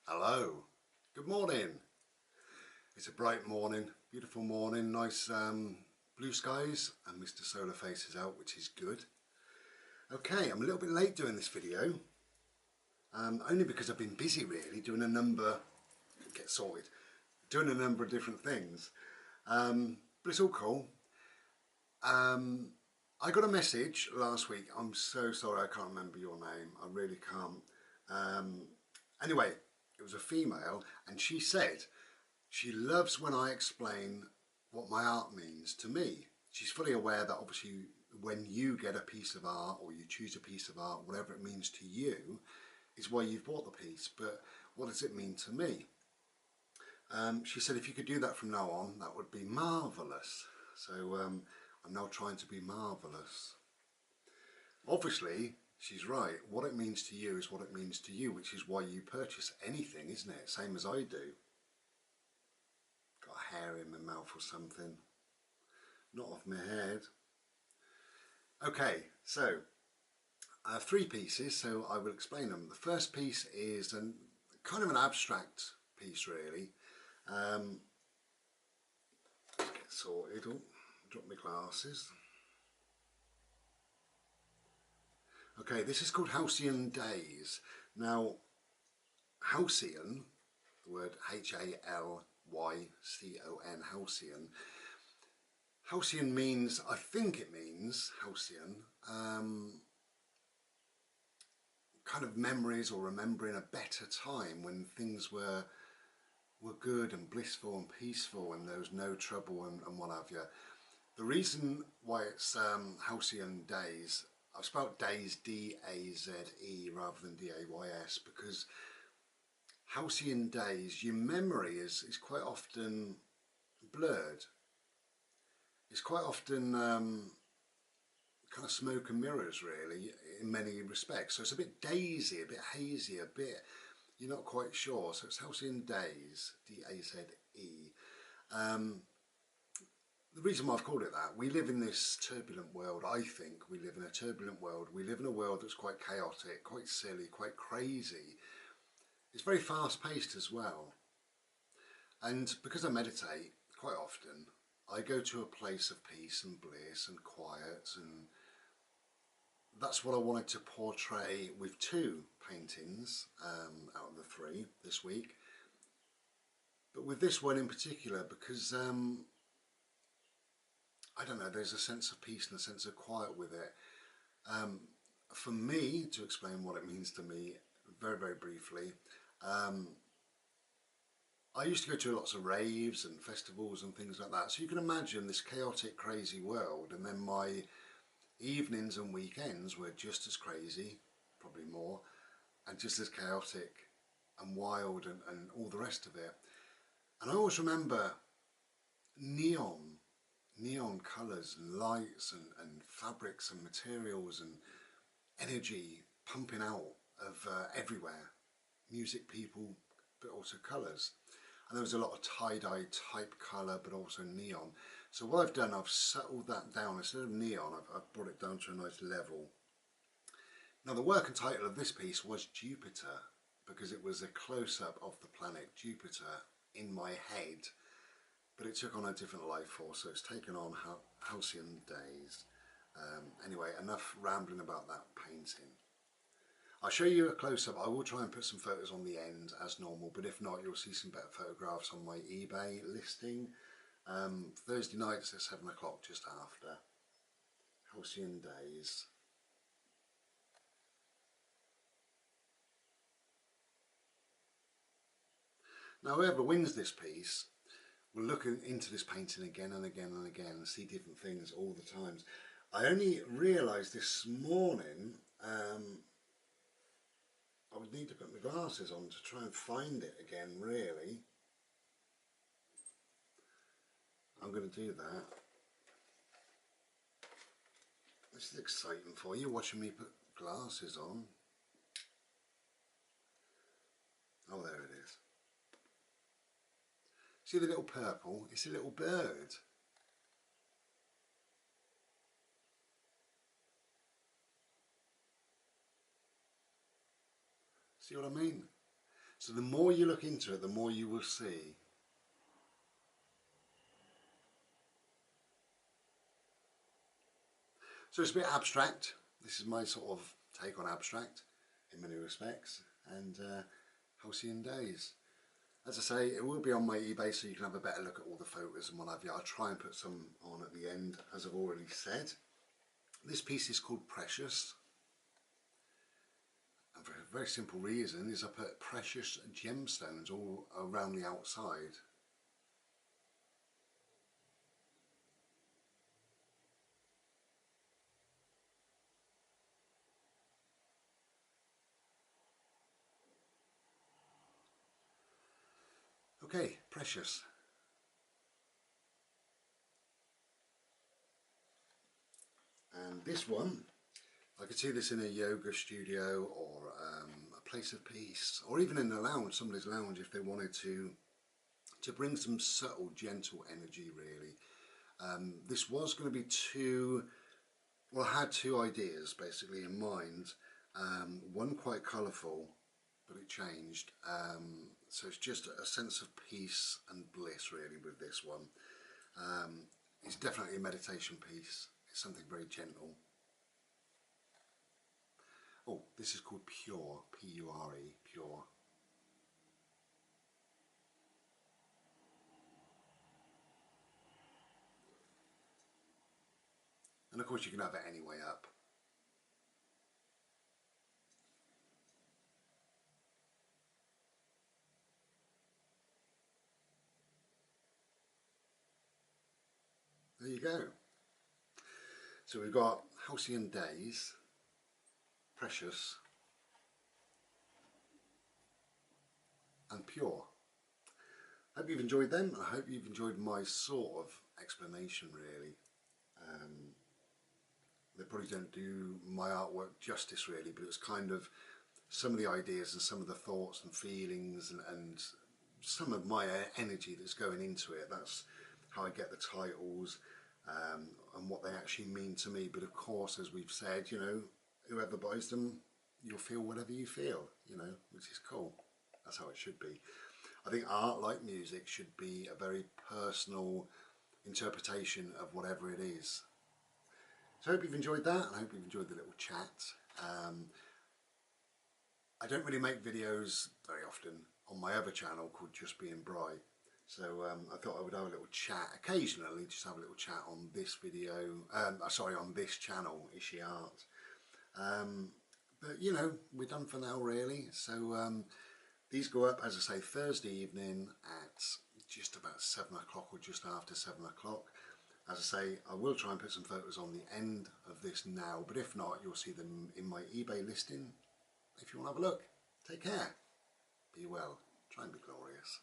Hello, good morning. It's a bright morning, beautiful morning, nice blue skies and Mr. Solar Face is out, which is good. Okay, I'm a little bit late doing this video, only because I've been busy really doing a number, get sorted, doing a number of different things, but it's all cool. I got a message last week. I'm so sorry I can't remember your name, I really can't. Anyway, it was a female and she said she loves when I explain what my art means to me. She's fully aware that obviously when you get a piece of art or you choose a piece of art, whatever it means to you is why you've bought the piece, but what does it mean to me? She said if you could do that from now on, that would be marvellous. So I'm now trying to be marvellous. Obviously, she's right. What it means to you is what it means to you, which is why you purchase anything, isn't it? Same as I do. Got a hair in my mouth or something. Not off my head. Okay, so I have three pieces, so I will explain them. The first piece is kind of an abstract piece, really. Let's get sorted. Oh, drop my glasses. Okay, this is called Halcyon Days. Now, Halcyon, the word H-A-L-Y-C-O-N, Halcyon. Halcyon means, I think it means, Halcyon, kind of memories or remembering a better time when things were good and blissful and peaceful and there was no trouble and what have you. The reason why it's Halcyon Days, I've spelled days D-A-Z-E rather than D-A-Y-S, because Halcyon Days, your memory is quite often blurred. It's quite often kind of smoke and mirrors really in many respects. So it's a bit daisy, a bit hazy, a bit, you're not quite sure. So it's Halcyon Days, D-A-Z-E. The reason why I've called it that, we live in this turbulent world. I think we live in a turbulent world. We live in a world that's quite chaotic, quite silly, quite crazy. It's very fast paced as well. And because I meditate quite often, I go to a place of peace and bliss and quiet, and that's what I wanted to portray with two paintings out of the three this week. But with this one in particular, because I don't know, there's a sense of peace and a sense of quiet with it. For me, to explain what it means to me very, very briefly, I used to go to lots of raves and festivals and things like that. So you can imagine this chaotic, crazy world, and then my evenings and weekends were just as crazy, probably more, and just as chaotic and wild and all the rest of it. And I always remember neon colours and lights and fabrics and materials and energy pumping out of everywhere. Music, people, but also colours. And there was a lot of tie-dye type colour, but also neon. So what I've done, I've settled that down. Instead of neon, I've brought it down to a nice level. Now the working title of this piece was Jupiter, because it was a close-up of the planet Jupiter in my head. But it took on a different life force, so it's taken on Halcyon Days. Anyway, enough rambling about that painting. I'll show you a close-up. I will try and put some photos on the end as normal, but if not, you'll see some better photographs on my eBay listing. Thursday nights at 7 o'clock, just after. Halcyon Days. Now whoever wins this piece will look into this painting again and again and again and see different things all the times. I only realised this morning I would need to put my glasses on to try and find it again, really. I'm going to do that. This is exciting for you, watching me put glasses on. Oh, there it is. See the little purple? It's a little bird. See what I mean? So the more you look into it, the more you will see. So it's a bit abstract. This is my sort of take on abstract in many respects, and halcyon days. As I say, it will be on my eBay, so you can have a better look at all the photos and what have you. I'll try and put some on at the end, as I've already said. This piece is called Precious. And for a very simple reason is I put precious gemstones all around the outside. Okay, precious. And this one, I could see this in a yoga studio or a place of peace, or even in a lounge, somebody's lounge, if they wanted to bring some subtle, gentle energy, really. This was going to be I had two ideas basically in mind. One quite colourful, but it changed. So it's just a sense of peace and bliss, really, with this one. It's definitely a meditation piece. It's something very gentle. Oh, this is called Pure, P-U-R-E, Pure. And of course you can have it any way up. There you go. So we've got halcyon days, precious, and pure. Hope you've enjoyed them. I hope you've enjoyed my sort of explanation, really. They probably don't do my artwork justice, really, but it's kind of some of the ideas and some of the thoughts and feelings and some of my energy that's going into it. That's how I get the titles and what they actually mean to me. But of course, as we've said, you know, whoever buys them, you'll feel whatever you feel, you know, which is cool. That's how it should be. I think art, like music, should be a very personal interpretation of whatever it is. So I hope you've enjoyed that. I hope you've enjoyed the little chat. I don't really make videos very often on my other channel called Just Being Bright. So I thought I would have a little chat occasionally, just have a little chat on this video, on this channel, ISHI Art. But you know, we're done for now, really. So these go up, as I say, Thursday evening at just about 7 o'clock or just after 7 o'clock. As I say, I will try and put some photos on the end of this now, but if not, you'll see them in my eBay listing if you want to have a look. Take care, be well, try and be glorious.